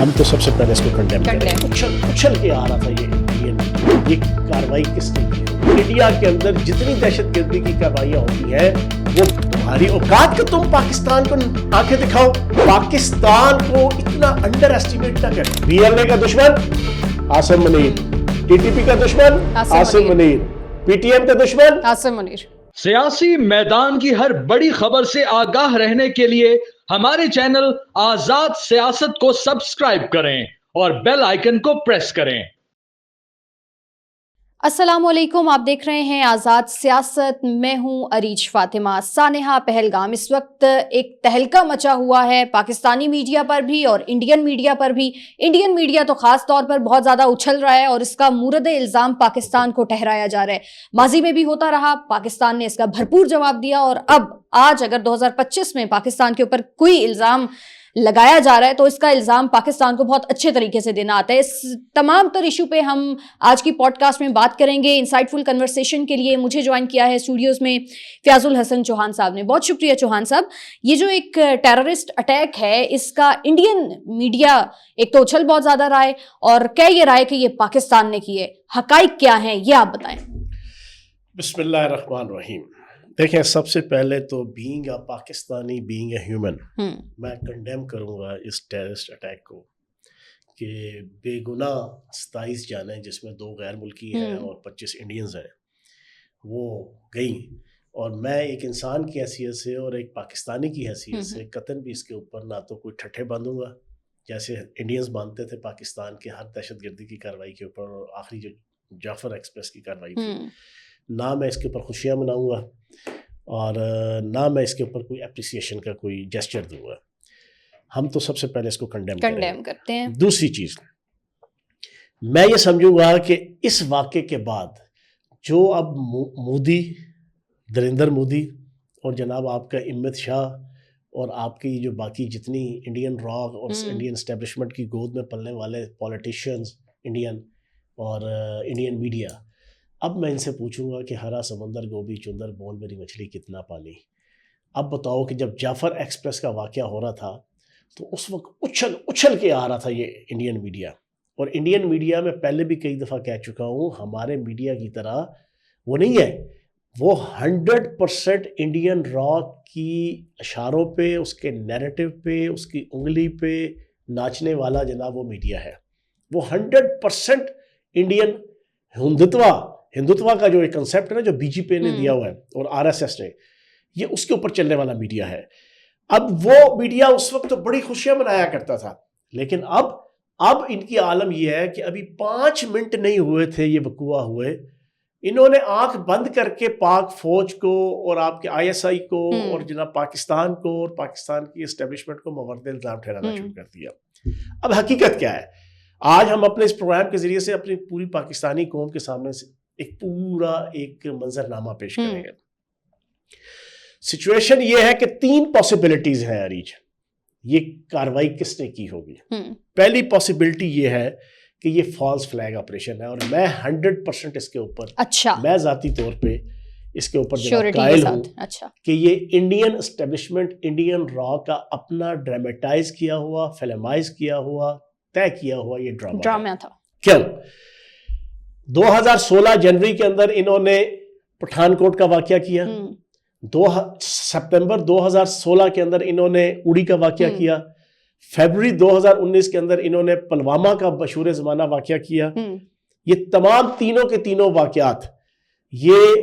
ہم تو سب سے پہلے اس کو کنڈیم کریں. اچھل کے آ رہا تھا یہ کاروائی کس نے کی. انڈیا کے اندر جتنی دہشت گردی کی کاروائیاں ہوتی ہیں وہ تمہاری اوقات کہ تم پاکستان کو آنکھیں دکھاؤ. پاکستان کو اتنا انڈر ایسٹیمیٹ نہ کریں. بی ایل اے کا دشمن Asim Munir, T T P کا دشمن Asim Munir, P T M کا دشمن عاصم منیر. سیاسی میدان کی ہر بڑی خبر سے آگاہ رہنے کے لیے ہمارے چینل آزاد سیاست کو سبسکرائب کریں اور بیل آئیکن کو پریس کریں. السلام علیکم, آپ دیکھ رہے ہیں آزاد سیاست. میں ہوں عریج فاطمہ. سانحہ پہلگام اس وقت ایک تہلکہ مچا ہوا ہے پاکستانی میڈیا پر بھی اور انڈین میڈیا پر بھی. انڈین میڈیا تو خاص طور پر بہت زیادہ اچھل رہا ہے اور اس کا مورد الزام پاکستان کو ٹھہرایا جا رہا ہے. ماضی میں بھی ہوتا رہا, پاکستان نے اس کا بھرپور جواب دیا, اور اب آج اگر 2025 میں پاکستان کے اوپر کوئی الزام لگایا جا رہا ہے تو اس کا الزام پاکستان کو بہت اچھے طریقے سے دینا آتا ہے. اس تمام تر ایشو پہ ہم آج کی پوڈ کاسٹ میں بات کریں گے. انسائٹ فل کنورسیشن کے لیے مجھے جوائن کیا ہے اسٹوڈیوز میں فیاض الحسن چوہان صاحب نے. بہت شکریہ چوہان صاحب. یہ جو ایک ٹیررسٹ اٹیک ہے اس کا انڈین میڈیا ایک تو اچھل بہت زیادہ رہا ہے اور کہہ یہ رہا ہے کہ یہ پاکستان نے کی ہے. حقائق کیا ہیں یہ آپ بتائیں. بسم اللہ الرحمن الرحیم. دیکھیں, سب سے پہلے تو being a Pakistani, being a human, میں کنڈیم کروں گا اس ٹیررسٹ اٹیک کو کہ بے گناہ 27 جانیں جس میں 2 غیر ملکی ہیں اور 25 انڈینز ہیں وہ گئیں, اور میں ایک انسان کی حیثیت سے اور ایک پاکستانی کی حیثیت سے قطعاً بھی اس کے اوپر نہ تو کوئی ٹھٹھے باندھوں گا جیسے انڈینز باندھتے تھے پاکستان کے ہر دہشت گردی کی کارروائی کے اوپر, اور آخری جو جعفر ایکسپریس کی کارروائی تھی, نہ میں اس کے اوپر خوشیاں مناؤں گا اور نہ میں اس کے اوپر کوئی اپریسیشن کا کوئی جیسچر دوں گا. ہم تو سب سے پہلے اس کو کنڈیم کرتے ہیں. دوسری چیز, میں یہ سمجھوں گا کہ اس واقعے کے بعد جو اب مودی, نریندر مودی اور جناب آپ کا امت شاہ اور آپ کی جو باقی جتنی انڈین راک اور انڈین اسٹیبلشمنٹ کی گود میں پلنے والے پولیٹیشینز انڈین اور انڈین میڈیا, اب میں ان سے پوچھوں گا کہ ہرا سمندر گوبھی چندر بول میری مچھلی کتنا پانی. اب بتاؤ کہ جب جعفر ایکسپریس کا واقعہ ہو رہا تھا تو اس وقت اچھل کے آ رہا تھا یہ انڈین میڈیا, اور انڈین میڈیا میں پہلے بھی کئی دفعہ کہہ چکا ہوں ہمارے میڈیا کی طرح وہ نہیں ہے. وہ 100% انڈین را کی اشاروں پہ, اس کے نیریٹو پہ, اس کی انگلی پہ ناچنے والا جناب وہ میڈیا ہے. وہ 100% انڈین ہندوتوا کا جو ایک کنسیپٹ ہے نا جو بی جے پی نے دیا ہوا ہے اور آر ایس ایس نے, یہ اس کے اوپر چلنے والا میڈیا ہے. اب وہ میڈیا اس وقت تو بڑی خوشیاں منایا کرتا تھا, لیکن اب ان کی عالم یہ ہے کہ ابھی 5 منٹ نہیں ہوئے تھے یہ وقوع ہوئے, انہوں نے آنکھ بند کر کے پاک فوج کو اور آپ کے آئی ایس آئی کو اور جناب پاکستان کو اور پاکستان کی اسٹیبلشمنٹ کو مورد الزام ٹھہرانا شروع کر دیا. اب حقیقت کیا ہے, آج ہم اپنے اس پروگرام کے ذریعے سے اپنی پوری پاکستانی قوم کے سامنے ایک پورا ایک منظرنامہ پیش کریں گے. سچویشن یہ ہے کہ 3 پاسبلٹیز ہیں عریج, یہ کاروائی کس نے کی ہوگی. پہلی پاسبلٹی یہ ہے کہ یہ فالس فلیگ آپریشن ہے, اور میں 100% اس کے اوپر میں ذاتی طور پہ اس کے اوپر قائل ہوں کہ یہ انڈین اسٹیبلشمنٹ, انڈین را کا اپنا ڈرامٹائز کیا ہوا, فلمائز کیا ہوا, طے کیا ہوا یہ ڈرامہ تھا. کیوں 2016 جنوری کے اندر انہوں نے پٹھان کوٹ کا واقعہ کیا, سپتمبر 2016 کے اندر انہوں نے اڑی کا واقعہ کیا, فیبروری 2019 کے اندر انہوں نے پلوامہ کا مشہور زمانہ واقعہ کیا. یہ تمام تینوں کے تینوں واقعات یہ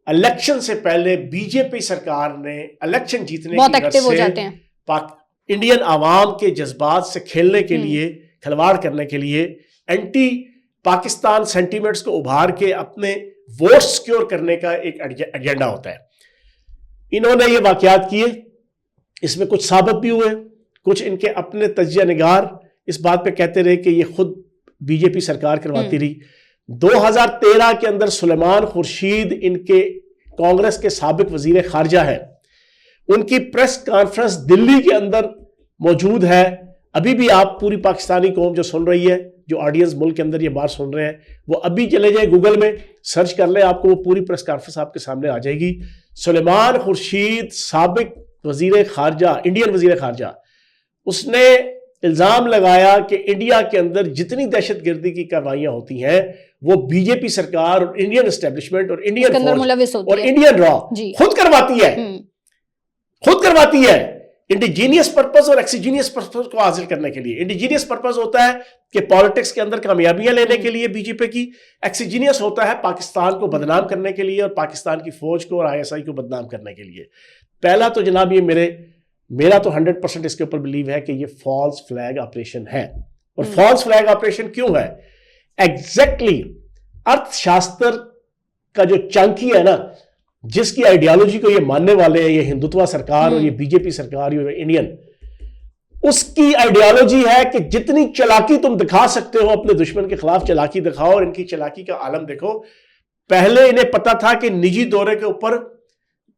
الیکشن سے پہلے بی جے پی سرکار نے الیکشن جیتنے کی غرض سے انڈین عوام کے جذبات سے کھیلنے کے لیے, کھلواڑ کرنے کے لیے, اینٹی پاکستان سینٹیمنٹس کو ابھار کے اپنے ووٹ سیکیور کرنے کا ایک ایجنڈا ہوتا ہے. انہوں نے یہ واقعات کیے, اس میں کچھ ثابت بھی ہوئے, کچھ ان کے اپنے تجزیہ نگار اس بات پہ کہتے رہے کہ یہ خود بی جے پی سرکار کرواتی رہی. 2013 کے اندر سلیمان خورشید ان کے کانگریس کے سابق وزیر خارجہ ہیں, ان کی پریس کانفرنس دلی کے اندر موجود ہے. ابھی بھی آپ پوری پاکستانی قوم جو سن رہی ہے, جو آڈینس ملک کے اندر یہ بات سن رہے ہیں, وہ ابھی چلے جائیں گوگل میں سرچ کر لیں, آپ کو وہ پوری پریس کانفرنس آپ کے سامنے آ جائے گی. سلیمان خورشید سابق وزیر خارجہ, انڈین وزیر خارجہ, اس نے الزام لگایا کہ انڈیا کے اندر جتنی دہشت گردی کی کارروائیاں ہوتی ہیں وہ بی جے پی سرکار اور انڈین اسٹیبلشمنٹ اور انڈین فوج اور انڈین را خود کرواتی ہے، خود کرواتی ہے، انڈیجینئس پرپز اور ایکسیجینئس پرپز کو حاصل کرنے کے لیے۔ انڈیجینئس پرپز ہوتا ہے کہ پالیٹکس کے اندر کامیابیاں لینے کے لیے بی جے پی کی، ایکسیجینئس ہوتا ہے پاکستان کو بدنام کرنے کے لیے اور پاکستان کی فوج کو اور آئی ایس آئی کو بدنام کرنے کے لیے۔ پہلا تو جناب یہ میرا تو 100% اس کے اوپر بلیو ہے کہ یہ فالس فلیگ آپریشن ہے۔ اور فالس فلیگ آپریشن کیوں ہے؟ ایگزیکٹلی ارتھ شاستر کا جو چانکی ہے نا، جس کی آئیڈیالوجی کو یہ ماننے والے ہیں، یہ ہندوتوا سرکار اور یہ بی جے پی سرکار اور انڈین، اس کی آئیڈیالوجی ہے کہ جتنی چلاکی تم دکھا سکتے ہو اپنے دشمن کے خلاف چلاکی دکھاؤ، اور ان کی چلاکی کا عالم دیکھو۔ پہلے انہیں پتا تھا کہ نجی دورے کے اوپر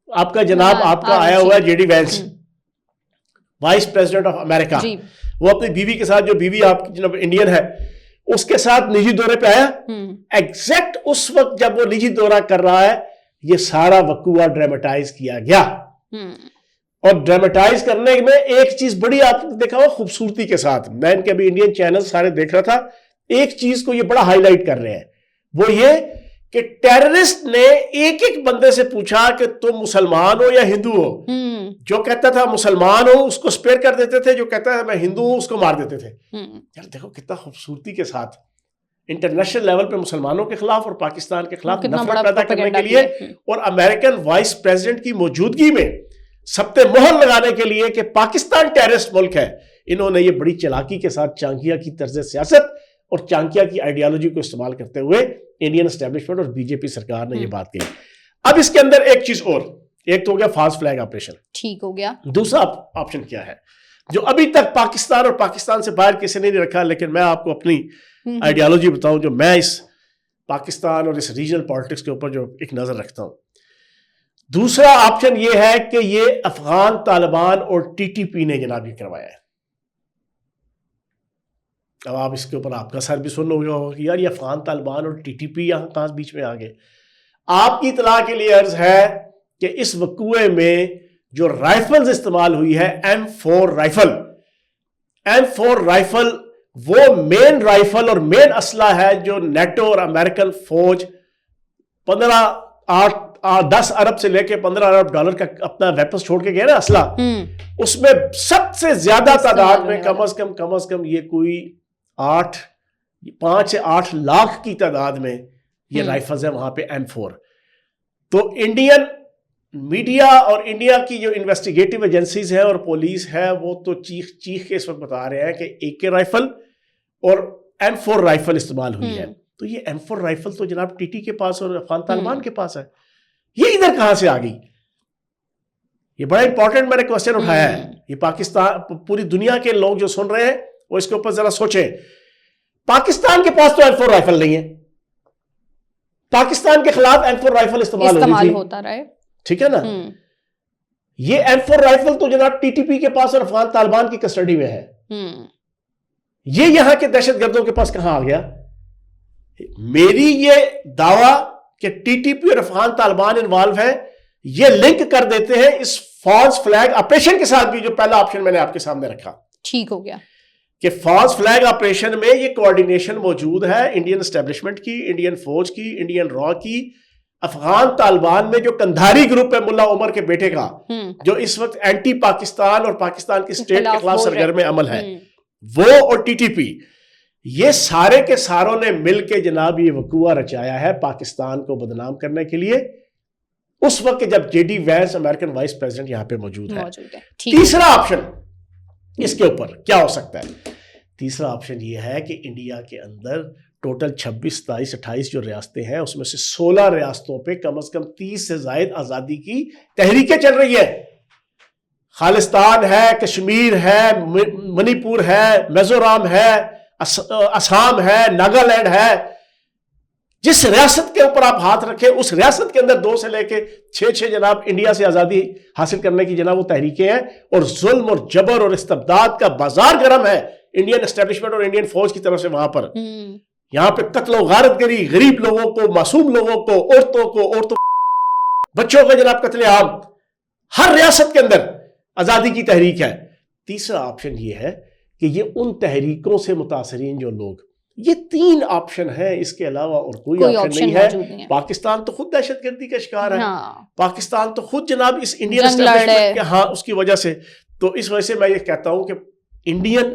آپ کا جناب آپ کا آیا ہوا ہے J D Vance, vice president of America, وہ اپنی بیوی کے ساتھ، جو بیوی آپ کی جناب انڈین ہے، اس کے ساتھ نجی دورے پہ آیا۔ ایگزیکٹ اس وقت جب وہ نجی دورہ کر رہا ہے، یہ سارا وقوعہ ڈرامیٹائز کیا گیا، اور ڈرامیٹائز کرنے میں ایک چیز بڑی آپ نے دیکھا ہو خوبصورتی کے ساتھ، میں ان کے ابھی انڈین چینل سارے دیکھ رہا تھا، ایک چیز کو یہ بڑا ہائی لائٹ کر رہے ہیں، وہ یہ کہ ٹیررسٹ نے ایک ایک بندے سے پوچھا کہ تم مسلمان ہو یا ہندو ہو، جو کہتا تھا مسلمان ہو اس کو سپیئر کر دیتے تھے، جو کہتا ہے میں ہندو ہوں اس کو مار دیتے تھے۔ یار دیکھو کتنا خوبصورتی کے ساتھ انٹرنیشنل لیول پہ مسلمانوں کے خلاف اور پاکستان کے خلاف نفرت پیدا کرنے کے لیے، اور امریکن وائس پریزیڈنٹ کی موجودگی میں ثبت مہر لگانے کے لیے کہ پاکستان ٹیررسٹ ملک ہے، انہوں نے یہ بڑی چلاکی کے ساتھ چانکیا کی طرز سیاست اور چانکیا کی آئیڈیالوجی کو استعمال کرتے ہوئے انڈین اسٹیبلشمنٹ اور بی جے پی سرکار نے یہ بات کی۔ اب اس کے اندر ایک چیز اور، ایک تو ہو گیا فالس فلیگ آپریشن، ٹھیک ہو گیا، دوسرا آپشن کیا ہے جو ابھی تک پاکستان اور پاکستان سے باہر کسی نے نہیں رکھا، لیکن میں آپ کو اپنی آئیڈیالوجی بتاؤں جو میں اس پاکستان اور اس ریجنل پالیٹکس کے اوپر جو ایک نظر رکھتا ہوں۔ دوسرا آپشن یہ ہے کہ یہ افغان طالبان اور ٹی ٹی پی نے جناب یہ کروایا ہے۔ اب آپ اس کے اوپر آپ کا سر بھی سن لو گا کہ یار یہ افغان طالبان اور ٹی ٹی پی یہاں کہاں بیچ میں آ گئے۔ آپ کی اطلاع کے لیے عرض ہے کہ اس وقوعے میں جو رائفلز استعمال ہوئی ہے M4 رائفل، M4 رائفل وہ مین رائفل اور مین اسلحہ ہے جو نیٹو اور امریکن فوج 10 ارب سے لے کے 15 ارب ڈالر کا اپنا ویپنز چھوڑ کے گئے نا اسلحہ، اس میں سب سے زیادہ تعداد میں کم از کم یہ کوئی 5 سے 8 لاکھ کی تعداد میں یہ رائفلز ہیں وہاں پہ M4۔ تو انڈین میڈیا اور انڈیا کی جو انویسٹیگیٹو ایجنسیز ہیں اور پولیس ہے وہ تو چیخ کے اس وقت بتا رہے ہیں کہ AK رائفل اور M4 رائفل استعمال ہوئی ہے۔ تو یہ M4 رائفل تو جناب ٹی ٹی کے پاس اور افغان طالبان کے پاس ہے، یہ ادھر کہاں سے آ گئی؟ یہ بڑا امپورٹنٹ میں نے کوسچن اٹھایا ہے۔ یہ پاکستان، پوری دنیا کے لوگ جو سن رہے ہیں وہ اس کے اوپر ذرا سوچیں۔ پاکستان کے پاس تو M4 رائفل نہیں ہے، پاکستان کے خلاف M4 رائفل استعمال ہوتا رہے، ٹھیک ہے نا؟ یہ M4 رائفل تو جناب ٹی ٹی پی کے پاس اور افغان طالبان کی کسٹڈی میں ہے، یہ یہاں کے دہشت گردوں کے پاس کہاں آ گیا؟ میری یہ دعویٰ کہ ٹی ٹی پی اور افغان طالبان انوالو ہے، یہ لنک کر دیتے ہیں اس فالس فلیگ آپریشن کے ساتھ بھی جو پہلا آپشن میں نے آپ کے سامنے رکھا۔ ٹھیک ہو گیا کہ فالس فلیگ آپریشن میں یہ کوارڈینیشن موجود ہے انڈین اسٹیبلشمنٹ کی، انڈین فوج کی، انڈین را کی، افغان طالبان میں جو کندھاری گروپ ہے ملا عمر کے بیٹے کا، جو اس وقت اینٹی پاکستان اور پاکستان کی اسٹیٹ کے خلاف سرگرم عمل ہے، وہ اور ٹی ٹی پی، یہ سارے کے ساروں نے مل کے جناب یہ وقوعہ رچایا ہے پاکستان کو بدنام کرنے کے لیے، اس وقت جب J D Vance American vice president یہاں پہ موجود ہے۔ تیسرا آپشن اس کے اوپر کیا ہو سکتا ہے؟ تیسرا آپشن یہ ہے کہ انڈیا کے اندر ٹوٹل 26، 27، 28 جو ریاستیں ہیں اس میں سے 16 ریاستوں پہ کم از کم 30 سے زائد آزادی کی تحریکیں چل رہی ہیں۔ خالستان ہے، کشمیر ہے، منی پور ہے، میزورام ہے، اسام ہے، ناگالینڈ ہے، جس ریاست کے اوپر آپ ہاتھ رکھیں اس ریاست کے اندر 2 سے لے کے 6 جناب انڈیا سے آزادی حاصل کرنے کی جناب وہ تحریکیں ہیں، اور ظلم اور جبر اور استبداد کا بازار گرم ہے انڈین اسٹیبلشمنٹ اور انڈین فوج کی طرف سے وہاں پر۔ یہاں پہ قتل و غارت گری، غریب لوگوں کو، معصوم لوگوں کو، عورتوں بچوں کا جناب قتل عام، ہر ریاست کے اندر آزادی کی تحریک ہے۔ تیسرا آپشن یہ ہے کہ یہ ان تحریکوں سے متاثرین جو لوگ، یہ 3 آپشن ہیں، اس کے علاوہ اور کوئی آپشن نہیں ہے۔ پاکستان تو خود دہشت گردی کا شکار ہے، پاکستان تو خود جناب اس انڈین اسٹیبلشمنٹ کے اس کی وجہ سے، تو اس وجہ سے میں یہ کہتا ہوں کہ انڈین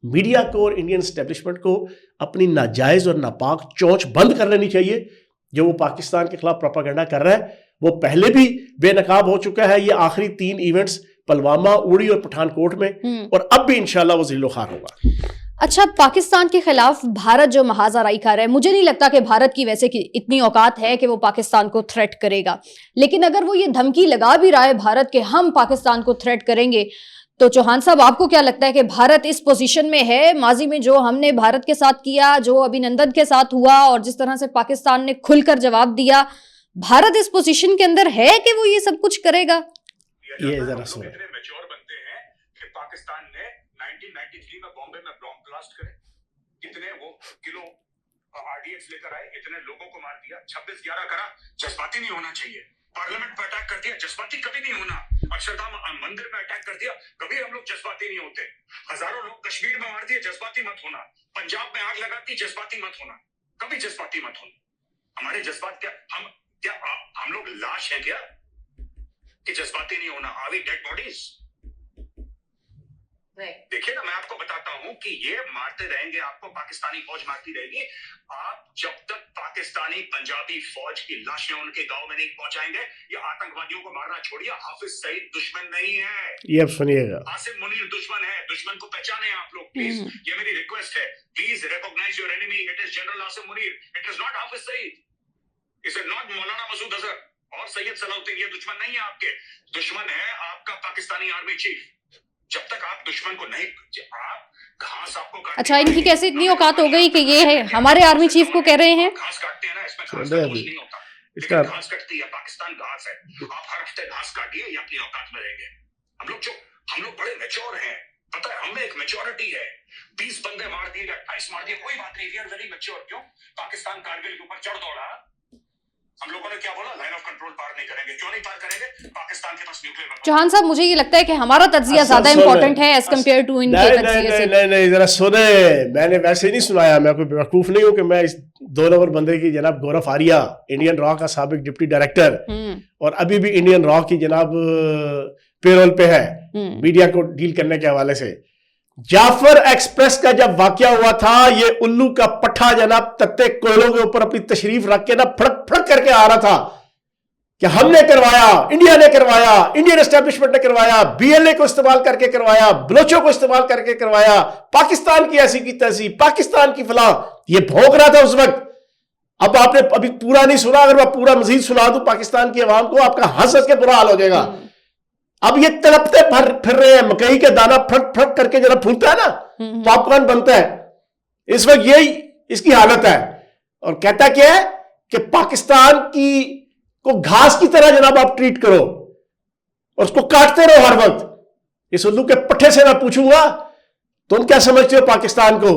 میڈیا کو اور انڈین اسٹیبلشمنٹ کو اپنی ناجائز اور ناپاک چونچ بند کر لینی چاہیے۔ جو وہ پاکستان کے خلاف پروپیگنڈا کر رہا ہے وہ پہلے بھی بے نقاب ہو چکا ہے، یہ آخری 3 ایونٹس پلوامہ، اڑی اور پٹھان کوٹ میں، اور اب بھی انشاءاللہ وہ ذلیل و خوار ہوگا۔ اچھا، پاکستان کے خلاف بھارت جو محاذ آرائی کر رہا ہے، مجھے نہیں لگتا کہ بھارت کی ویسے اتنی اوقات ہے کہ وہ پاکستان کو تھریٹ کرے گا، لیکن اگر وہ یہ دھمکی لگا بھی رہا ہے بھارت کہ ہم پاکستان کو تھریٹ کریں گے، تو چوہان صاحب آپ کو کیا لگتا ہے کہ بھارت اس پوزیشن میں ہے؟ ماضی میں جو ہم نے بھارت کے ساتھ کیا، جو ابھی نندن کے ساتھ ہوا، اور جس طرح سے پاکستان نے کھل کر جواب دیا، بھارت اس پوزیشن کے اندر ہے کہ وہ یہ سب کچھ کرے گا؟ یہ ذرا سو اتنے میچور بنتے ہیں کہ پاکستان نے 1993 میں بامبے میں بام بلاسٹ کرے، کتنے وہ کلو RDX لے کر آئے، اتنے لوگوں کو مار دیا، 26/11 کرا۔ جذباتی نہیں ہونا چاہیے۔ پارلیمنٹ پہ اٹیک کر دیا، جذباتی کبھی نہیں ہونا۔ اکشردھام مندر میں اٹیک کر دیا، کبھی ہم لوگ جذباتی نہیں ہوتے۔ ہزاروں لوگ کشمیر میں مار دیے، جذباتی مت ہونا۔ پنجاب میں آگ لگاتی، جذباتی مت ہونا، کبھی جذباتی مت ہونا۔ ہمارے جذبات کیا ہم لوگ لاش ہیں کیا کہ جذباتی نہیں ہونا؟ Are we dead bodies? دیکھیے نا، میں آپ کو بتاتا ہوں کہ یہ مارتے رہیں گے آپ کو، پاکستانی فوج مارتی رہے گی۔ آپ جب تک پاکستانی پنجابی فوج کی لاشیں ان کے گاؤں میں نہیں پہنچائیں گے، یہ آتنکوادیوں کو مارنا چھوڑیے۔ حافظ سعید دشمن نہیں ہے، یہ اب سنیے گا، عاصم منیر دشمن ہے۔ دشمن کو پہچانے آپ لوگ پلیز، یہ میری ریکویسٹ ہے، please recognize your enemy. It is General Asim Munir, it is not Hafiz Saeed, it is not مولانا مسعود اظہر اور سید صلاح الدین۔ یہ دشمن نہیں ہے آپ کے، دشمن ہے آپ کا پاکستانی آرمی چیف۔ جب تک آپ دشمن کو نہیں، آپ گھاس آپ کو، اچھا، ان کی کیسے اتنی اوقات ہو گئی کہ یہ ہے ہمارے آرمی چیف کو کہہ رہے ہیں گھاس کاٹتے ہیں نا، اس میں گھاس کا کچھ نہیں ہوتا، لیکن گھاس کٹتی ہے، پاکستان گھاس ہے۔ آپ ہر ہفتے گھاس کاٹیے یا اپنی اوقات میں رہیں گے۔ ہم لوگ بڑے میچور ہیں، پتہ ہے ہمیں ایک میچورٹی ہے۔ 20 بندے مار دیے یا 28 مار دیے، کوئی بات نہیں، وی آر ویری میچور۔ کیوں؟ پاکستان کارگل کے اوپر چڑھ دوڑا، ہم لوگوں نے کیا بولا؟ لائن آف کنٹرول پار نہیں کریں گے۔ کیوں نہیں پار کریں گے؟ پاکستان کے پاس نیوکلیئر ویپن۔ چوہان صاحب، مجھے یہ لگتا ہے کہ ہمارا تجزیہ زیادہ امپورٹنٹ ہے ایز کمپیئر ٹو ان کے تجزیے سے۔ نہیں، ذرا سنیں، میں نے ویسے نہیں سنایا، میں کوئی بیوقوف نہیں ہوں کہ میں اس 2 نمبر بندے کی جناب گورف آریہ، انڈین را کا سابق ڈپٹی ڈائریکٹر اور ابھی بھی انڈین را کی جناب پیرول پہ ہے میڈیا کو ڈیل کرنے کے حوالے سے، جعفر ایکسپریس کا جب واقعہ ہوا تھا، یہ الو کا پٹھا جناب تتے کوئلوں کے اوپر اپنی تشریف رکھ کے نا پھڑک پھڑک کر کے آ رہا تھا کہ ہم نے کروایا، انڈیا نے کروایا، انڈین اسٹیبلشمنٹ نے کروایا، BLA کو استعمال کر کے کروایا، بلوچوں کو استعمال کر کے کروایا، پاکستان کی ایسی کی تیسی، پاکستان کی فلاں، یہ بھونک رہا تھا اس وقت۔ اب آپ نے ابھی پورا نہیں سنا، اگر میں پورا مزید سنا دوں پاکستان کی عوام کو، آپ کا ہنس ہنس کے برا حال ہو جائے گا۔ اب یہ تڑپتے پھر رہے ہیں، مکئی کے دانا پھڑک پھڑک کر کے جناب پھولتا ہے نا، پاپ کارن بنتا ہے، اس وقت یہی اس کی حالت ہے۔ اور کہتا کیا ہے کہ پاکستان کی کو گھاس کی طرح جناب آپ ٹریٹ کرو اور اس کو کاٹتے رہو ہر وقت۔ اس الو کے پٹھے سے میں پوچھوں گا، تم کیا سمجھتے ہو پاکستان کو؟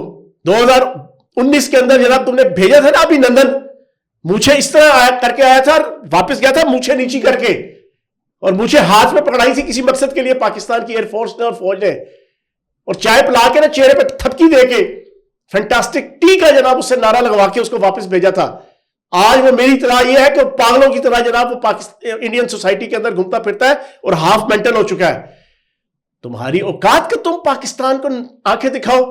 2019 کے اندر جناب تم نے بھیجا تھا نا ابھی نندن، مونچھیں اس طرح کر کے آیا تھا، واپس گیا تھا مونچھیں نیچی کر کے، اور مجھے ہاتھ میں پکڑائی تھی کسی مقصد کے لیے پاکستان کی ایئر فورس نے اور فوج نے، اور چائے پلا کے نا چہرے پہ تھپکی دے کے فینٹاسٹک ٹی کا جناب اس سے نعرہ لگوا کے اس کو واپس بھیجا تھا۔ آج وہ میری اطلاع یہ ہے کہ وہ پاگلوں کی طرح جناب وہ انڈین سوسائٹی کے اندر گھومتا پھرتا ہے اور ہاف مینٹل ہو چکا ہے۔ تمہاری اوقات کہ تم پاکستان کو آنکھیں دکھاؤ،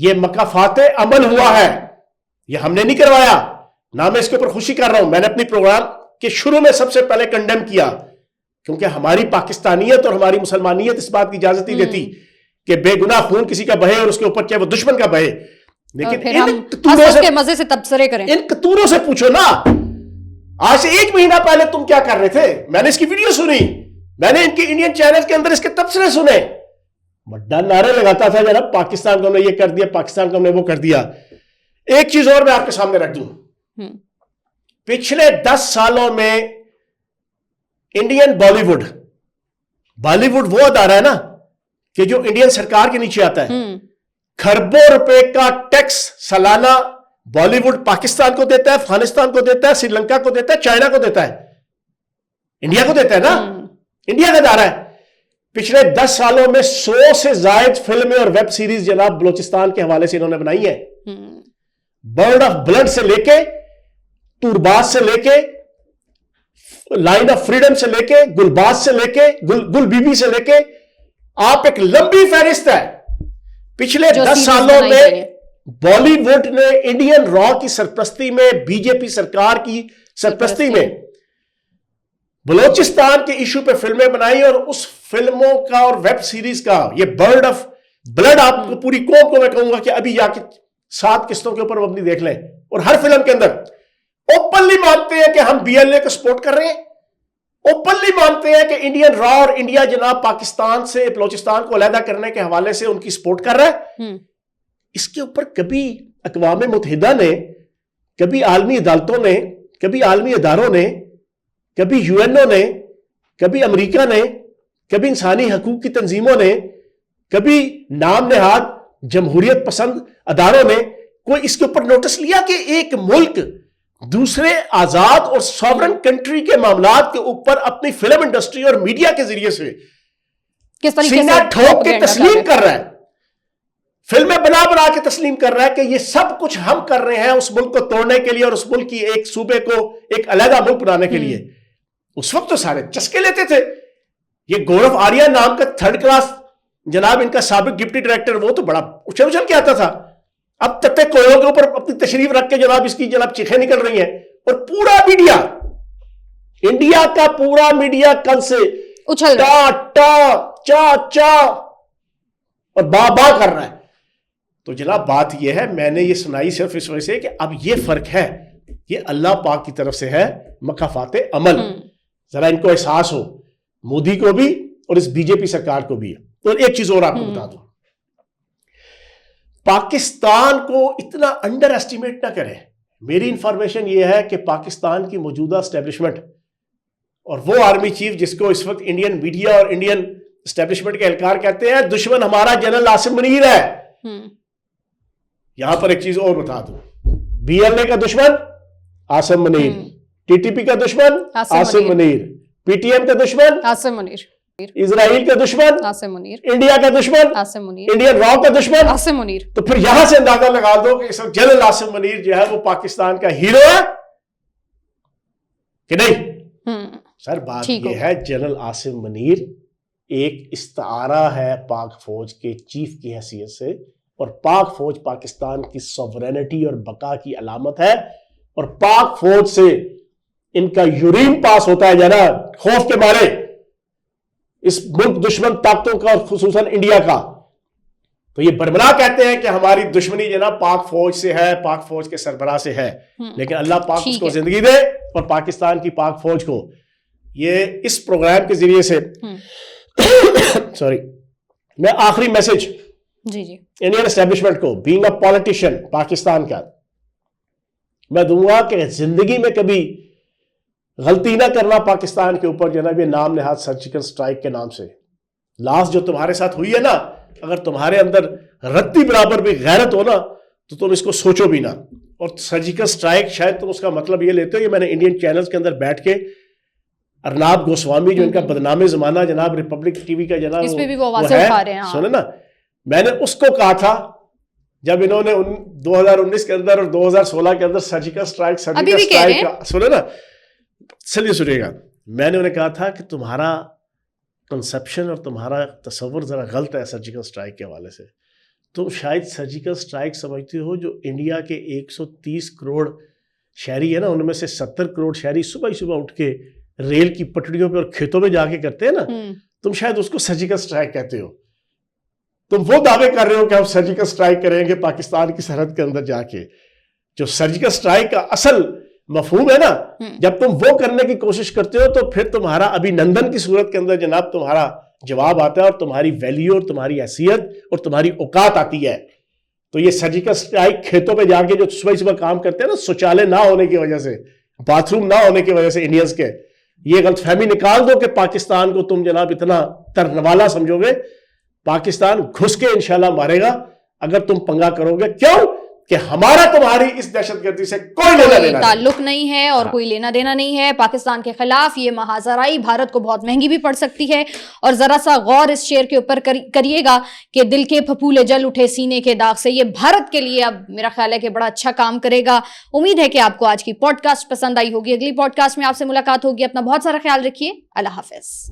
یہ مقافات عمل ہوا ہے، یہ ہم نے نہیں کروایا، نہ میں اس کے اوپر خوشی کر رہا ہوں۔ میں نے اپنی پروگرام کے شروع میں سب سے پہلے کنڈیم کیا، کیونکہ ہماری پاکستانیت اور ہماری مسلمانیت اس بات کی اجازت نہیں دیتی کہ بے گناہ خون کسی کا بہے اور اس کے اوپر کیا وہ دشمن کا بہے۔ لیکن کے مزے سے تبصرے کریں، ان کتوروں سے پوچھو نا، آج سے 1 مہینہ پہلے تم کیا کر رہے تھے؟ میں نے اس کی ویڈیو سنی، میں نے ان کے انڈین چینل کے اندر اس کے تبصرے سنے، بڑا نعرے لگاتا تھا جناب پاکستان کو ہم نے یہ کر دیا، پاکستان کو ہم نے وہ کر دیا۔ ایک چیز اور میں آپ کے سامنے رکھ دوں، پچھلے 10 سالوں میں انڈین بالی ووڈ وہ ادارہ ہے نا کہ جو انڈین سرکار کے نیچے آتا ہے، کھربوں روپے کا ٹیکس سالانہ بالی ووڈ پاکستان کو دیتا ہے، افغانستان کو دیتا ہے، سری لنکا کو دیتا ہے، چائنا کو دیتا ہے، انڈیا کو دیتا ہے نا، انڈیا کا ادارہ ہے۔ پچھلے 10 سالوں میں 100 سے زائد فلمیں اور ویب سیریز جناب بلوچستان کے حوالے سے انہوں نے بنائی ہے. برڈ آف بلڈ سے لے کے, تورباز سے لے کے, لائن آف فریڈم سے لے کے, گلباز سے لے کے, گل بی بی سے لے کے, آپ ایک لمبی فہرست ہے. پچھلے 10 سالوں میں بالی ووڈ نے انڈین را کی سرپرستی میں, بی جے پی سرکار کی سرپرستی میں بلوچستان کے ایشو پہ فلمیں بنائی, اور اس فلموں کا اور ویب سیریز کا یہ برڈ آف بلڈ آپ کو پوری قوم کو میں کہوں گا کہ ابھی جا کے 7 قسطوں کے اوپر مبنی دیکھ لیں, اور ہر فلم کے اندر اوپنلی مانتے ہیں کہ ہم بی ایل اے کو سپورٹ کر رہے ہیں, اوپنلی مانتے ہیں کہ انڈین را اور انڈیا جناب پاکستان سے بلوچستان کو علیحدہ کرنے کے حوالے سے ان کی سپورٹ کر رہا ہے. اس کے اوپر کبھی اقوام متحدہ نے, کبھی عالمی عدالتوں نے, کبھی عالمی اداروں نے, کبھی یو این او نے, کبھی امریکہ نے, کبھی انسانی حقوق کی تنظیموں نے, کبھی نام نہاد جمہوریت پسند اداروں نے کوئی اس کے اوپر نوٹس لیا کہ ایک ملک دوسرے آزاد اور سوورن کنٹری کے معاملات کے اوپر اپنی فلم انڈسٹری اور میڈیا کے ذریعے سے سینہ ٹھوک کے تسلیم کر رہا ہے, فلمیں بنا کے تسلیم کر رہا ہے کہ یہ سب کچھ ہم کر رہے ہیں اس ملک کو توڑنے کے لیے اور اس ملک کی ایک صوبے کو ایک علیحدہ ملک بنانے کے لیے. اس وقت تو سارے چسکے لیتے تھے. یہ گورو آریہ نام کا 3rd کلاس جناب ان کا سابق ڈپٹی ڈائریکٹر, وہ تو بڑا اچھل کے آتا تھا. اب تتے کوئلوں کے اوپر اپنی تشریف رکھ کے جناب اس کی جناب چیخیں نکل رہی ہیں, اور پورا میڈیا, انڈیا کا پورا میڈیا کل سے ٹا ٹا چا چا اور با با کر رہا ہے. تو جناب بات یہ ہے, میں نے یہ سنائی صرف اس وجہ سے کہ اب یہ فرق ہے, یہ اللہ پاک کی طرف سے ہے مکافات عمل. ذرا ان کو احساس ہو, مودی کو بھی اور اس بی جے پی سرکار کو بھی. تو ایک چیز اور آپ کو بتا دوں, پاکستان کو اتنا انڈر ایسٹیمیٹ نہ کریں. میری انفارمیشن یہ ہے کہ پاکستان کی موجودہ اسٹیبلشمنٹ اور وہ آرمی چیف جس کو اس وقت انڈین میڈیا اور انڈین اسٹیبلشمنٹ کے اہلکار کہتے ہیں دشمن ہمارا جنرل عاصم منیر ہے. یہاں پر ایک چیز اور بتا دوں, بی ایل اے کا دشمن Asim Munir, T T P کا دشمن Asim Munir, P T M کا دشمن عاصم منیر, اسرائیل کا دشمن عاصم منیر, انڈیا کا دشمن عاصم منیر, انڈین را کا دشمن عاصم منیر. تو پھر یہاں سے اندازہ لگا دو کہ اس وقت جنرل عاصم منیر جو ہے وہ پاکستان کا ہیرو ہے کہ نہیں. سر بات یہ ہے, جنرل عاصم منیر ایک استعارہ ہے پاک فوج کے چیف کی حیثیت سے, اور پاک فوج پاکستان کی سوورینٹی اور بقا کی علامت ہے, اور پاک فوج سے ان کا یورین پاس ہوتا ہے جناب خوف کے مارے اس ملک دشمن طاقتوں کا اور خصوصاً انڈیا کا. تو یہ برملا کہتے ہیں کہ ہماری دشمنی جناب پاک فوج سے ہے, پاک فوج کے سربراہ سے ہے, لیکن اللہ پاک اس کو زندگی دے اور پاکستان کی پاک فوج کو یہ اس پروگرام کے ذریعے سے سوری میں آخری میسج انڈین اسٹیبلشمنٹ کو, بینگ اے پالیٹیشین پاکستان کا, میں دوں گا کہ زندگی میں کبھی غلطی نہ کرنا پاکستان کے اوپر جناب یہ نام نہاد سرجیکل سٹرائک کے نام سے. لاسٹ جو تمہارے ساتھ ہوئی ہے نا, اگر تمہارے اندر رتی برابر بھی غیرت ہو نا تو تم اس کو سوچو بھی نہ. اور سرجیکل سٹرائک شاید تم اس کا مطلب یہ لیتے ہو, یہ میں نے انڈین چینلز کے اندر بیٹھ کے ارناب گوسوامی جو ان کا بدنام زمانہ جناب ریپبلک ٹی وی کا جناب اس پہ بھی وہ آوازیں اٹھا رہے ہیں, سنے نا, میں نے اس کو کہا تھا جب انہوں نے 2019 کے اندر اور 2016 کے اندر سرجیکل سٹرائک سنے نا, چلیے سنیے گا, میں نے انہیں کہا تھا کہ تمہارا کنسپشن اور تمہارا تصور ذرا غلط ہے سرجیکل سٹرائک کے حوالے سے. تم شاید سرجیکل سٹرائک سمجھتے ہو جو انڈیا کے 130 کروڑ شہری ہے نا, ان میں سے 70 کروڑ شہری صبح ہی صبح اٹھ کے ریل کی پٹڑیوں پہ اور کھیتوں میں جا کے کرتے ہیں نا, تم شاید اس کو سرجیکل سٹرائک کہتے ہو. تم وہ دعوے کر رہے ہو کہ ہم سرجیکل سٹرائک کریں گے پاکستان کی سرحد کے اندر جا کے. جو سرجیکل سٹرائک کا اصل مفہوم ہے نا, جب تم وہ کرنے کی کوشش کرتے ہو تو پھر تمہارا ابھی نندن کی صورت کے اندر جناب تمہارا جواب آتا ہے, اور تمہاری ویلیو اور تمہاری حیثیت اور تمہاری اوقات آتی ہے. تو یہ سرجیکل سٹرائک کھیتوں پہ جا کے جو صبح صبح کام کرتے ہیں نا, شوچالے نہ ہونے کی وجہ سے, باتھ روم نہ ہونے کی وجہ سے انڈینز کے, یہ غلط فہمی نکال دو کہ پاکستان کو تم جناب اتنا ترنوالا سمجھو گے. پاکستان گھس کے انشاءاللہ مارے گا اگر تم پنگا کرو گے. کیوں کہ ہمارا تمہاری اس دہشت گردی سے کوئی لینا دینا نہیں. تعلق نہیں ہے اور کوئی لینا دینا نہیں ہے. پاکستان کے خلاف یہ محاذرائی بھارت کو بہت مہنگی بھی پڑ سکتی ہے. اور ذرا سا غور اس شعر کے اوپر کریے گا کہ دل کے پھپھولے جل اٹھے سینے کے داغ سے. یہ بھارت کے لیے اب میرا خیال ہے کہ بڑا اچھا کام کرے گا. امید ہے کہ آپ کو آج کی پوڈ کاسٹ پسند آئی ہوگی. اگلی پوڈ کاسٹ میں آپ سے ملاقات ہوگی. اپنا بہت سارا خیال رکھیے. اللہ حافظ.